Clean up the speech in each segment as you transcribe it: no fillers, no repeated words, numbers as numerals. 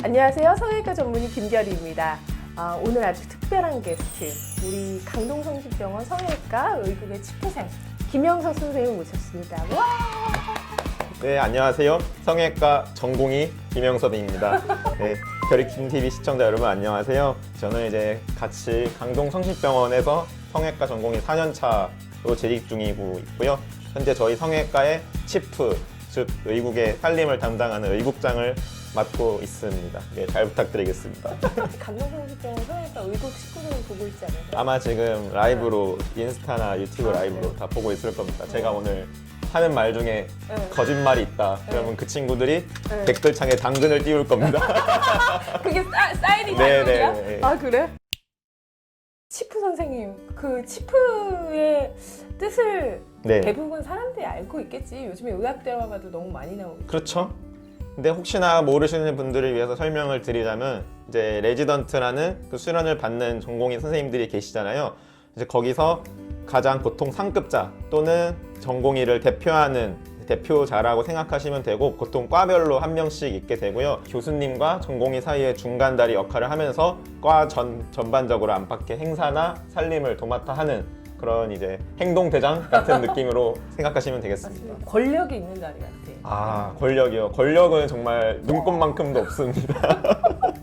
안녕하세요. 성형외과 전문의 김결희입니다. 오늘 아주 특별한 게스트, 우리 강동성심병원 성형외과 의국의 치프생 김영석 선생님 모셨습니다. 와! 네, 안녕하세요. 성형외과 전공의 김영섭입니다. 네, 결의킴TV 시청자 여러분 안녕하세요. 저는 이제 같이 강동성심병원에서 성형외과 전공의 4년차로 재직 중이고 있고요. 현재 저희 성형외과의 치프, 즉 의국의 살림을 담당하는 의국장을 맡고 있습니다. 네, 잘 부탁드리겠습니다. 강동성심병원 성형외과 의국 식구들 보고 있지 않아요? 아마 지금 라이브로 인스타나 유튜브 라이브로 다 보고 있을 겁니다. 제가 오늘 하는 말 중에 거짓말이 있다. 그러면 그 친구들이 댓글창에 당근을 띄울 겁니다. 그게 사인이 네, 당근이야? 네. 아, 그래? 치프 선생님, 그 치프의 뜻을 네. 대부분 사람들이 알고 있겠지. 요즘에 의학 드라마도 너무 많이 나오고. 그렇죠. 근데 혹시나 모르시는 분들을 위해서 설명을 드리자면 이제 레지던트라는 그 수련을 받는 전공의 선생님들이 계시잖아요. 이제 거기서 가장 보통 상급자 또는 전공의를 대표하는 대표자라고 생각하시면 되고, 보통 과별로 한 명씩 있게 되고요. 교수님과 전공의 사이에 중간다리 역할을 하면서 과 전반적으로 안팎의 행사나 살림을 도맡아 하는 그런 이제 행동대장 같은 느낌으로 생각하시면 되겠습니다. 권력이 있는 자리 같아. 아, 권력이요. 권력은 정말 눈꽃만큼도 없습니다.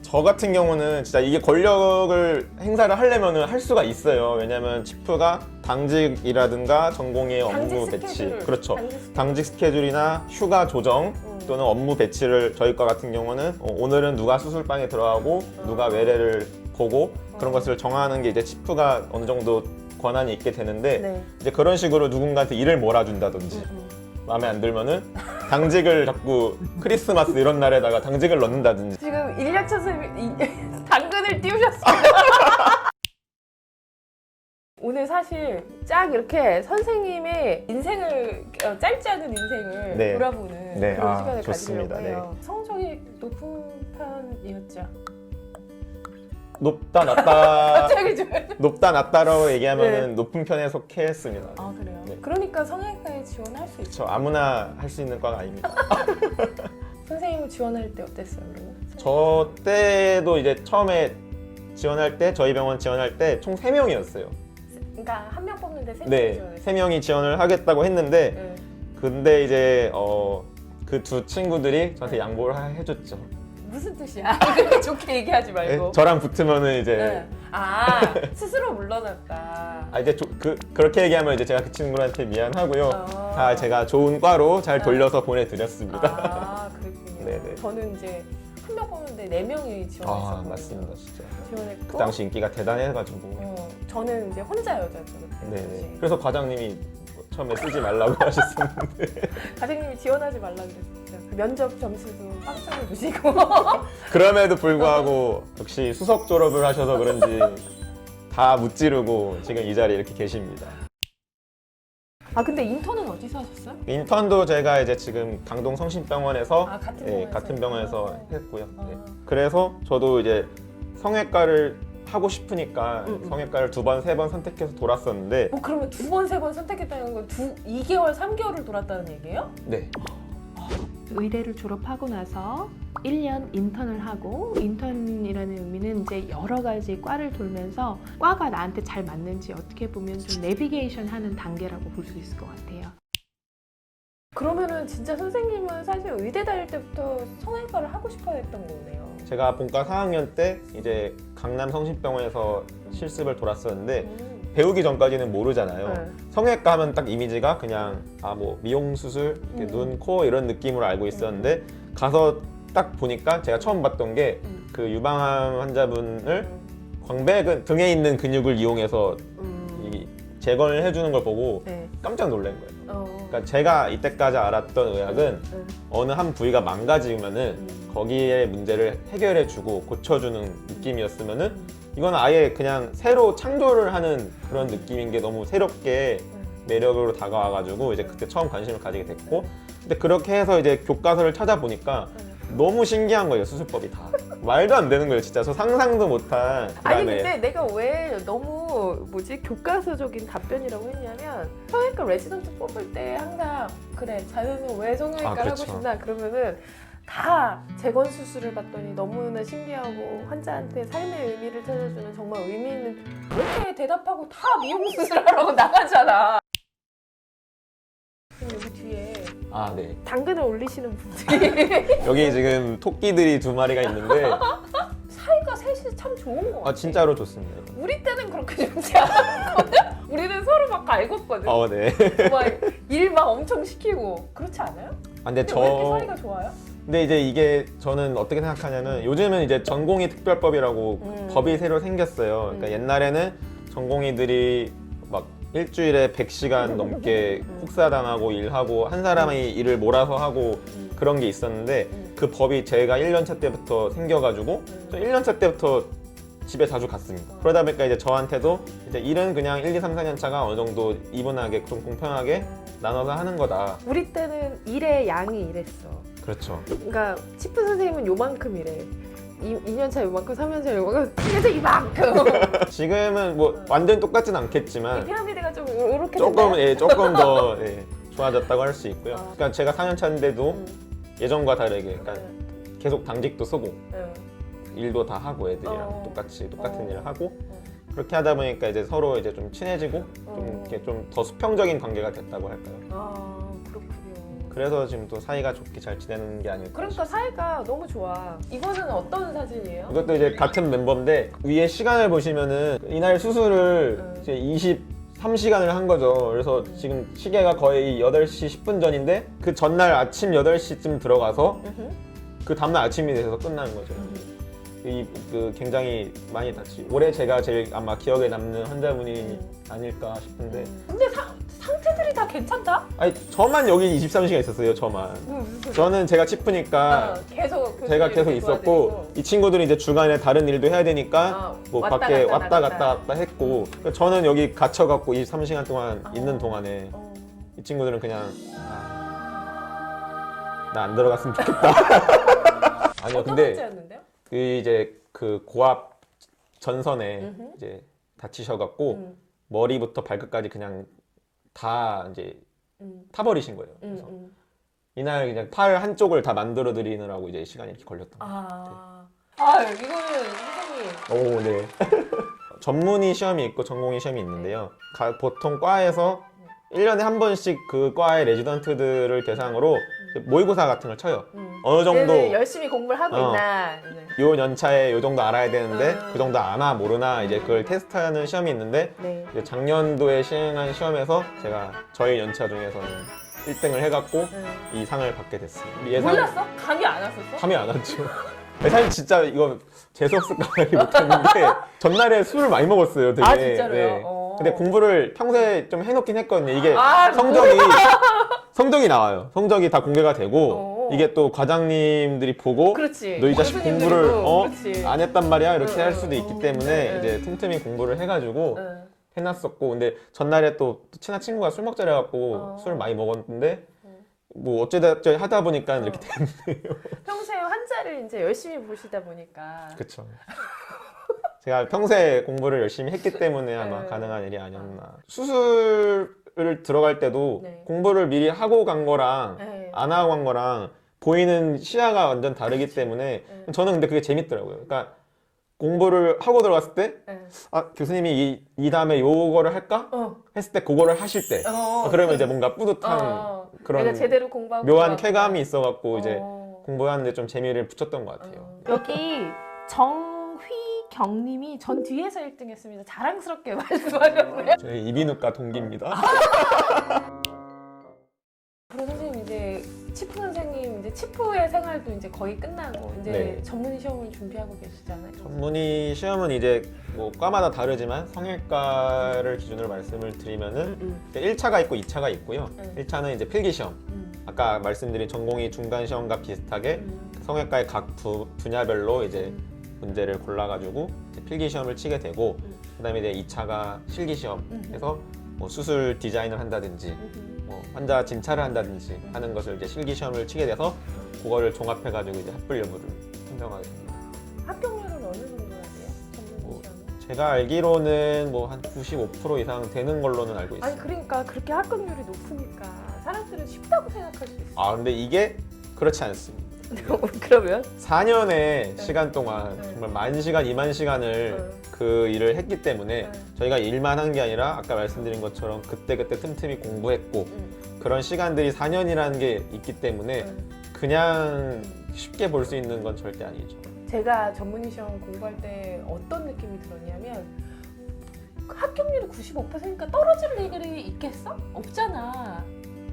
저 같은 경우는 진짜 이게 권력을 행사를 하려면 할 수가 있어요. 왜냐면 치프가 당직이라든가 전공의 업무 배치, 그렇죠. 당직 스케줄이나 휴가 조정 또는 업무 배치를, 저희 과 같은 경우는 오늘은 누가 수술방에 들어가고 누가 외래를 보고 그런 것을 정하는 게 이제 치프가 어느 정도 권한이 있게 되는데, 네. 이제 그런 식으로 누군가한테 일을 몰아준다든지 마음에 안 들면은 당직을 자꾸 크리스마스 이런 날에다가 당직을 넣는다든지. 지금 1년차 선생님이 당근을 띄우셨어요. 오늘 사실 짝 이렇게 선생님의 인생을, 짧지 않은 인생을 네. 돌아보는 네. 그런 시간을 좋습니다. 가지려고 해요. 성적이 높은 편이었죠? 높다 낮다 갑자기 좀. 높다 낮다라고 얘기하면은 네. 높은 편에 속해 했습니다. 아, 그래요? 네. 그러니까 성형외과에 지원할 수 있죠. 저 아무나 할 수 있는 과가 아닙니다. 선생님은 지원할 때 어땠어요, 그러면? 저 때도 이제 처음에 지원할 때, 저희 병원 지원할 때 총 3명이었어요. 그러니까 한 명 뽑는데 3명 네, 지원했어요. 3명이 지원을 하겠다고 했는데 네. 근데 이제 그 두 친구들이 저한테 양보를 해줬죠. 무슨 뜻이야? 그렇게 좋게 얘기하지 말고. 네, 저랑 붙으면은 이제 네. 아, 스스로 물러났다. 이제 그렇게 얘기하면 이제 제가 그 친구한테 미안하고요. 아. 다 제가 좋은 과로 잘 돌려서 보내드렸습니다. 아, 그랬군요. 네네. 저는 이제 한 명 뽑는데 4명이 지원했었거든요. 맞습니다, 진짜. 지원했고. 그 당시 인기가 대단해가지고. 저는 이제 혼자 여자죠. 네네. 그래서 과장님이 처음에 쓰지 말라고 하셨었는데 과장님이 지원하지 말라 그랬어요. 그 면접 점수도 빵점을 주시고. 그럼에도 불구하고 역시 수석 졸업을 하셔서 그런지 다 무찌르고 지금 이 자리에 이렇게 계십니다. 아, 근데 인턴은 어디서 하셨어요? 인턴도 제가 이제 지금 강동 성심병원에서 같은 네, 병원에서? 같은 병원에서 했고요. 네. 아. 그래서 저도 이제 성형외과를 하고 싶으니까 성형외과를 2번, 3번 선택해서 돌았었는데 그러면 2번, 3번 선택했다는 건 2개월, 3개월을 돌았다는 얘기예요? 네. 의대를 졸업하고 나서 1년 인턴을 하고, 인턴이라는 의미는 이제 여러 가지 과를 돌면서 과가 나한테 잘 맞는지 어떻게 보면 좀 내비게이션 하는 단계라고 볼 수 있을 것 같아요. 그러면은 진짜 선생님은 사실 의대 다닐 때부터 성형외과를 하고 싶어 했던 거네요. 제가 본과 4학년 때 이제 강남 성심병원에서 실습을 돌았었는데 배우기 전까지는 모르잖아요. 네. 성형외과 하면 딱 이미지가 그냥 뭐 미용 수술, 이렇게 눈, 코 이런 느낌으로 알고 있었는데 가서 딱 보니까 제가 처음 봤던 게 그 유방암 환자분을 광배근 등에 있는 근육을 이용해서 이 재건을 해주는 걸 보고 네. 깜짝 놀란 거예요. 그러니까 제가 이때까지 알았던 의학은 어느 한 부위가 망가지면은 거기에 문제를 해결해주고 고쳐주는 느낌이었으면은 이건 아예 그냥 새로 창조를 하는 그런 느낌인 게 너무 새롭게 매력으로 다가와가지고 이제 그때 처음 관심을 가지게 됐고, 근데 그렇게 해서 이제 교과서를 찾아보니까 너무 신기한 거예요, 수술법이 다. 말도 안 되는 거예요, 진짜. 저 상상도 못한. 아니 그다음에 근데 내가 왜 너무 교과서적인 답변이라고 했냐면 성형외과 레지던트 뽑을 때 항상 그래 자연은 왜 성형외과를 하고 그렇죠. 싶나 그러면은 다 재건 수술을 받더니 너무나 신기하고 환자한테 삶의 의미를 찾아주는 정말 의미 있는 그렇게 대답하고 다 미용 수술하라고 나가잖아. 그럼 여기 뒤에 아, 네. 당근을 올리시는 분들이 여기 지금 토끼들이 2마리가 있는데 사이가 셋이 참 좋은 것 같아. 진짜로 좋습니다. 우리 때는 그렇게 좋지 않았거든? 우리는 서로 막 갈궜거든. 네. 일 막 엄청 시키고 그렇지 않아요? 아, 근데 근데 왜 이렇게 사이가 좋아요? 근데 이제 이게 저는 어떻게 생각하냐면 요즘은 이제 전공의 특별법이라고 법이 새로 생겼어요. 그러니까 옛날에는 전공의들이 막 일주일에 100시간 넘게 혹사당하고 일하고 한 사람이 일을 몰아서 하고 그런 게 있었는데 그 법이 제가 1년차 때부터 생겨가지고 저 1년차 때부터 집에 자주 갔습니다. 그러다 보니까 이제 저한테도 이제 일은 그냥 1, 2, 3, 4년 차가 어느 정도 이분하게 좀 공평하게 나눠서 하는 거다. 우리 때는 일의 양이 이랬어. 그렇죠. 그러니까 치프 선생님은 요만큼 이래. 2년차 요만큼, 3년차 요만큼, 4년차 이만큼. 지금은 뭐 완전 똑같진 않겠지만 피라미드가 좀 이렇게 조금 됐나요? 조금 더 좋아졌다고 할 수 있고요. 아. 그러니까 제가 4년 차인데도 음. 예전과 다르게 그러니까 응, 계속 당직도 쓰고 응. 일도 다 하고 애들이랑 똑같은 어. 일을 하고 그렇게 하다 보니까 이제 서로 이제 좀 친해지고 좀 이렇게 좀 더 수평적인 관계가 됐다고 할까요? 아 그렇군요. 그래서 지금 또 사이가 좋게 잘 지내는 게 아닐까. 그러니까 사이가 너무 좋아. 이거는 어떤 사진이에요? 이것도 이제 같은 멤버인데 위에 시간을 보시면은 이날 수술을 이제 23시간을 한 거죠. 그래서 지금 시계가 거의 8시 10분 전인데 그 전날 아침 8시쯤 들어가서 그 다음날 아침이 돼서 끝나는 거죠. 그 굉장히 많이 다치. 올해 제가 제일 아마 기억에 남는 환자분이 아닐까 싶은데. 근데 상태들이 다 괜찮다? 아니 저만 여기 23시간 있었어요. 저만. 무슨 소리야? 저는 제가 치프니까 계속 제가 계속 있었고 이 친구들이 이제 주간에 다른 일도 해야 되니까 뭐 왔다 밖에 갔다 왔다 갔다 했고 저는 여기 갇혀갖고 23시간 동안 있는 동안에 이 친구들은 그냥 나 안 들어갔으면 좋겠다. 아니요, 어떤 근데 문제였는데요? 그 이제 그 고압 전선에 이제 다치셔갖고 머리부터 발끝까지 그냥 다 이제 타버리신 거예요. 그래서 이날 그냥 팔 한쪽을 다 만들어 드리느라고 이제 시간이 이렇게 걸렸던 거예요. 이거는 선생님. 오, 네. 전문의 시험이 있고 전공의 시험이 있는데요. 보통 과에서 1년에 한 번씩 그 과의 레지던트들을 대상으로 모의고사 같은 걸 쳐요. 어느 정도 얘는 열심히 공부를 하고 있나. 요 연차에 요 정도 알아야 되는데 그 정도 아나 모르나 이제 그걸 테스트하는 시험이 있는데 네. 이제 작년도에 시행한 시험에서 제가 저희 연차 중에서는 1등을 해갖고 이 상을 받게 됐어요. 몰랐어? 감이 안 왔었어? 감이 안 왔죠. 사실 진짜 이거 재수없을까 말하기 못했는데 전날에 술을 많이 먹었어요. 되게. 아, 진짜로요? 네. 어. 근데 공부를 평소에 좀 해놓긴 했거든요. 이게 아, 성적이 나와요. 성적이 다 공개가 되고 이게 또 과장님들이 보고 그렇지. 너 이 자식 공부를 그렇지. 안 했단 말이야 이렇게 할 수도 있기 때문에 네. 이제 틈틈이 공부를 해가지고 해놨었고 근데 전날에 또 친한 친구가 술 먹자래 갖고 술 많이 먹었는데 뭐 어쩌다 하다 보니까 이렇게 됐네요. 평소에 환자를 이제 열심히 보시다 보니까. 그렇죠. 제가 평소에 공부를 열심히 했기 때문에 아마 네. 가능한 일이 아니었나. 수술을 들어갈 때도 네. 공부를 미리 하고 간 거랑 네. 안 하고 간 거랑 보이는 시야가 완전 다르기 때문에 저는 근데 그게 재밌더라고요. 그러니까 공부를 하고 들어갔을 때 교수님이 이 다음에 요거를 할까? 했을 때 그거를 하실 때 그러면 이제 뭔가 뿌듯한 그런 내가 제대로 공부하고 묘한 들어갔구나. 쾌감이 있어갖고 이제 공부하는데 좀 재미를 붙였던 것 같아요. 여기 정휘경님이 전 뒤에서 1등 했습니다. 자랑스럽게 말씀하셨네요. 저희 이비인후과 동기입니다. 앞으로 선생님 이제 치프 선생님 이제 치프의 생활도 이제 거의 끝나고 이제 네. 전문의 시험을 준비하고 계시잖아요. 전문의 시험은 이제 뭐 과마다 다르지만 성형외과를 기준으로 말씀을 드리면은 1차가 있고 2차가 있고요. 1차는 이제 필기시험. 아까 말씀드린 전공의 중간 시험과 비슷하게 성형외과의 각 분야별로 이제 문제를 골라가지고 이제 필기시험을 치게 되고 그다음에 이제 2차가 실기시험 해서 뭐 수술 디자인을 한다든지 뭐 환자 진찰을 한다든지 하는 것을 이제 실기시험을 치게 돼서 그거를 종합해가지고 이제 합불 여부를 판정하게 됩니다. 제가 알기로는 뭐 한 95% 이상 되는 걸로는 알고 있어요. 아니 그러니까 그렇게 합격률이 높으니까 사람들은 쉽다고 생각할 수 있어. 아 근데 이게 그렇지 않습니다. 그러면 4년의 시간 동안 네. 정말 10,000시간, 20,000시간을 그 일을 했기 때문에 저희가 일만 한 게 아니라 아까 말씀드린 것처럼 그때그때 틈틈이 공부했고 그런 시간들이 4년이라는 게 있기 때문에 그냥 쉽게 볼 수 있는 건 절대 아니죠. 제가 전문의 시험 공부할 때 어떤 느낌이 들었냐면 합격률이 95%니까 떨어질 일이 있겠어? 없잖아.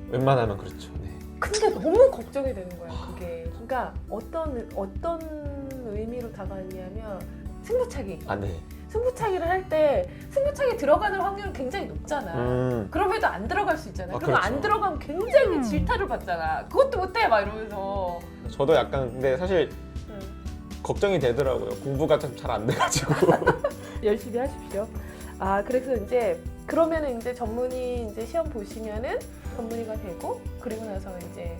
웬만하면 그렇죠. 네. 근데 너무 걱정이 되는 거야 그게. 그러니까 어떤 의미로 다가왔냐면 승부차기. 아 네. 승부차기를 할 때 승부차기 들어가는 확률은 굉장히 높잖아. 그럼에도 안 들어갈 수 있잖아. 아, 그러면 그렇죠. 안 들어가면 굉장히 질타를 받잖아. 그것도 못해 막 이러면서. 저도 약간 근데 사실 걱정이 되더라고요. 공부가 좀 잘 안 돼가지고. 열심히 하십시오. 아 그래서 이제 그러면은 이제 전문의 이제 시험 보시면은 전문의가 되고 그리고 나서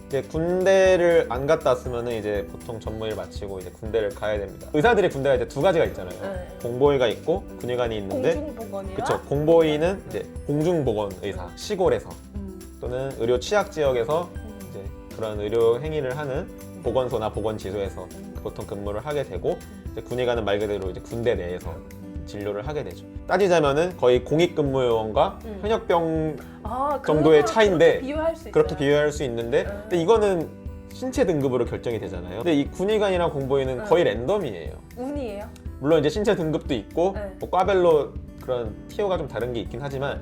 이제 군대를 안 갔다 왔으면은 이제 보통 전문의를 마치고 이제 군대를 가야 됩니다. 의사들이 군대가 이제 두 가지가 있잖아요. 네. 공보의가 있고 군의관이 있는데, 공중보건이랑 그렇죠. 공보의는 이제 공중보건 의사, 시골에서 또는 의료 취약 지역에서 이제 그런 의료 행위를 하는 보건소나 보건지소에서 보통 근무를 하게 되고, 이제 군의관은 말 그대로 이제 군대 내에서 진료를 하게 되죠. 따지자면은 거의 공익근무요원과 현역병 정도의 차이인데 비유할 수 그렇게 있어요. 비교할 수 있는데, 근데 이거는 신체 등급으로 결정이 되잖아요. 근데 이 군의관이랑 공보의는 거의 랜덤이에요. 운이에요. 물론 이제 신체 등급도 있고 네. 뭐 과별로 그런 티오가 좀 다른 게 있긴 하지만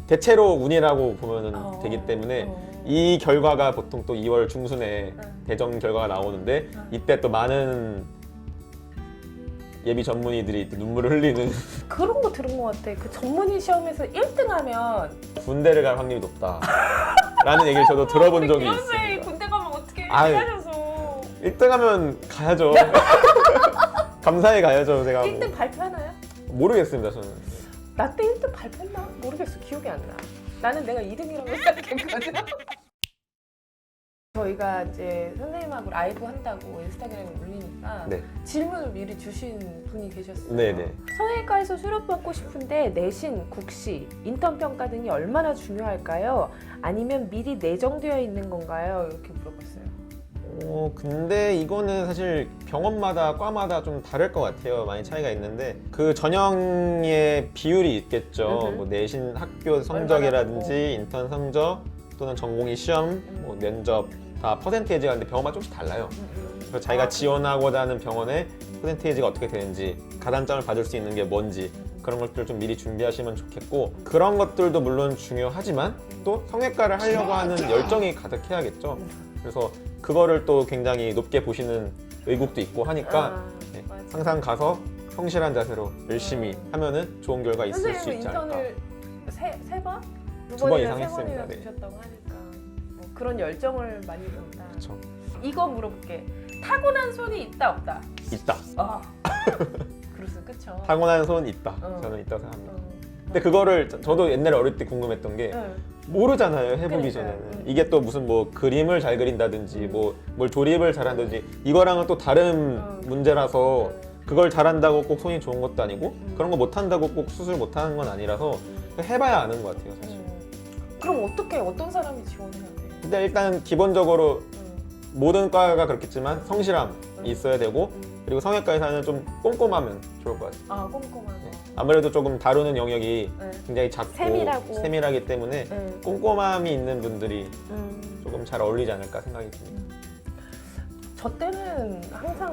대체로 운이라고 보면은 되기 때문에 이 결과가 보통 또 2월 중순에 대전 결과가 나오는데 이때 또 많은 예비 전문의들이 또 눈물을 흘리는 그런 거 들은 것 같아. 그 전문의 시험에서 1등하면 군대를 갈 확률이 높다 라는 얘기를 저도 들어본 적이 있습니다. 군대 가면 어떻게 아유. 기다려서 1등하면 가야죠. 감사히 가야죠. 제가 뭐. 1등 발표하나요? 모르겠습니다. 저는 나 때 1등 발표했나? 모르겠어. 기억이 안 나. 나는 내가 2등이라고 생각했거든. 저희가 이제 선생님하고 라이브 한다고 인스타그램에 올리니까 네. 질문을 미리 주신 분이 계셨어요. 네네. 성형외과에서 수료받고 싶은데 내신, 국시, 인턴 평가 등이 얼마나 중요할까요? 아니면 미리 내정되어 있는 건가요? 이렇게 물어봤어요. 근데 이거는 사실 병원마다 과마다 좀 다를 것 같아요. 많이 차이가 있는데 그 전형의 비율이 있겠죠. 뭐 내신 학교 성적이라든지 인턴 성적 또는 전공의 시험, 뭐 면접 다 퍼센테이지가 근데 병원마다 조금씩 달라요. 그래서 자기가 지원하고자 하는 병원의 퍼센테이지가 어떻게 되는지, 가산점을 받을 수 있는 게 뭔지 그런 것들을 좀 미리 준비하시면 좋겠고, 그런 것들도 물론 중요하지만 또 성형외과를 하려고 하는 열정이 가득해야겠죠. 그래서 그거를 또 굉장히 높게 보시는 의국도 있고 하니까 네, 항상 가서 성실한 자세로 열심히 하면은 좋은 결과 있을 수 있지 않을까. 인턴을 세 번? 두 번 이상 세 했습니다. 번이나 네. 두셨다고 하니까 뭐 그런 열정을 많이 본다. 그렇죠. 이거 물어볼게. 타고난 손이 있다 없다? 있다. 아. 그래서 그쵸. 타고난 손 있다. 저는 있다고 생각합니다. 어. 근데 그거를 저도 옛날에 어릴 때 궁금했던 게 네. 모르잖아요. 해보기 그러니까요. 전에는. 이게 또 무슨 뭐 그림을 잘 그린다든지 뭐 뭘 조립을 잘한다든지 이거랑은 또 다른 문제라서 그걸 잘한다고 꼭 손이 좋은 것도 아니고 그런 거 못한다고 꼭 수술 못하는 건 아니라서 해봐야 아는 것 같아요, 사실. 그럼 어떤 사람이 지원해야 돼? 근데 일단 기본적으로 모든 과가 그렇겠지만 성실함이 있어야 되고, 그리고 성형외과에서는 좀 꼼꼼하면 좋을 것 같아요. 아 꼼꼼한 거. 아무래도 조금 다루는 영역이 네. 굉장히 작고 세밀하고. 세밀하기 때문에 네. 꼼꼼함이 있는 분들이 조금 잘 어울리지 않을까 생각이 듭니다. 저 때는 항상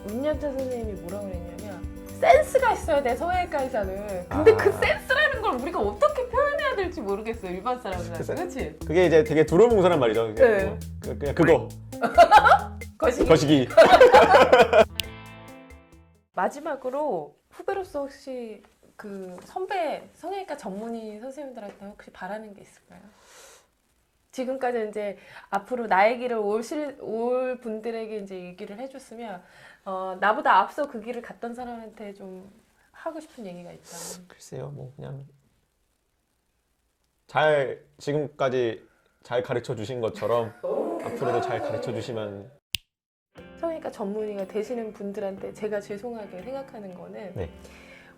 윤여자 선생님이 뭐라고 그랬냐면 센스가 있어야 돼 성형외과에서는. 근데 아. 그 센스라는 걸 우리가 어떻게 표현해야 될지 모르겠어요 일반 사람들한테. 글쎄. 그렇지? 그게 이제 되게 두루뭉술한 말이죠. 그게 네. 뭐, 그냥 그거 거시기. 거시기. 마지막으로 후배로서 혹시 그 선배 성형외과 전문의 선생님들한테 혹시 바라는 게 있을까요? 지금까지 이제 앞으로 나의 길을 올 분들에게 이제 얘기를 해줬으면 나보다 앞서 그 길을 갔던 사람한테 좀 하고 싶은 얘기가 있다면. 글쎄요, 뭐 그냥 잘 지금까지 잘 가르쳐 주신 것처럼 앞으로도 잘 가르쳐 주시면. 성형외과 전문의가 되시는 분들한테 제가 죄송하게 생각하는 거는 네.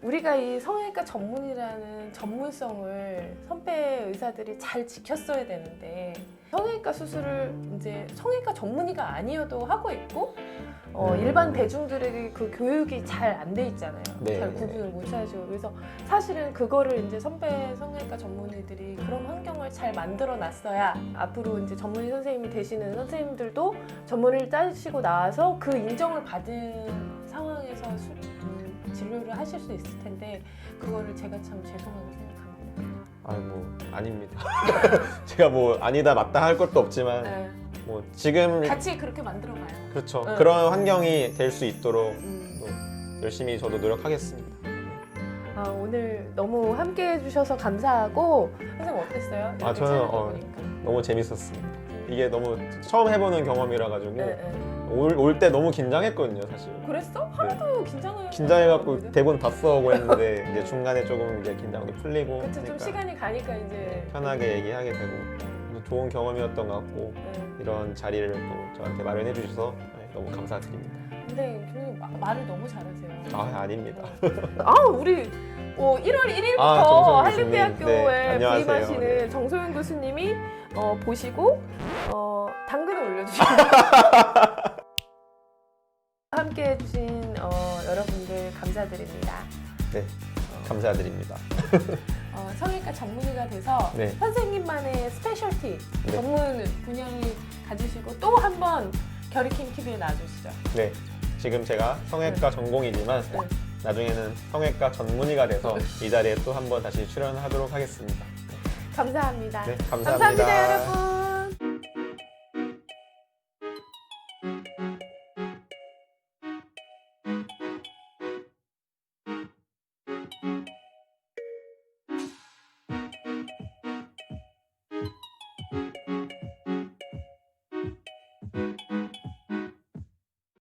우리가 이 성형외과 전문이라는 전문성을 선배 의사들이 잘 지켰어야 되는데 성형외과 수술을 이제 성형외과 전문의가 아니어도 하고 있고 일반 대중들에게 그 교육이 잘 안 돼 있잖아요. 네, 잘 네, 구분을 못 하시고 그래서 사실은 그거를 이제 선배 성형외과 전문의들이 그런 환경을 잘 만들어 놨어야 앞으로 이제 전문의 선생님이 되시는 선생님들도 전문의를 따시고 나와서 그 인정을 받은 상황에서 진료를 하실 수 있을 텐데 그거를 제가 참 죄송하게 생각합니다. 뭐 아닙니다. 제가 뭐 아니다 맞다 할 것도 없지만 네. 뭐 지금 같이 그렇게 만들어 봐요. 그렇죠. 네. 그런 환경이 될 수 있도록 또 열심히 저도 노력하겠습니다. 오늘 너무 함께 해주셔서 감사하고 선생님 어땠어요? 이렇게 저는 촬영해보니까. 너무 재밌었습니다. 이게 너무 처음 해보는 경험이라 가지고 네, 네. 올 때 너무 긴장했거든요, 사실. 그랬어? 하루도 긴장을 긴장해갖고 대본 다 써오고 했는데 이제 중간에 조금 이제 긴장도 풀리고 그치 좀 하니까 시간이 가니까 이제 편하게 얘기하게 되고 좋은 경험이었던 것 같고 네. 이런 자리를 또 저한테 마련해 주셔서 너무 감사드립니다. 근데 교수님 말을 너무 잘하세요. 아닙니다. 우리 1월 1일부터 정소영 교수님. 한림대학교에 네, 안녕하세요. 부임하시는 네. 정소영 교수님이 보시고 당근을 올려주시고 함께 해주신 여러분들 감사드립니다. 네, 감사드립니다. 성형외과 전문의가 돼서 네. 선생님만의 스페셜티 네. 전문 분야를 가지시고 또 한 번 결의킴 TV에 나와주시죠. 네, 지금 제가 성형외과 전공이지만 네. 나중에는 성형외과 전문의가 돼서 이 자리에 또 한 번 다시 출연하도록 하겠습니다. 감사합니다. 네, 감사합니다. 감사합니다, 여러분.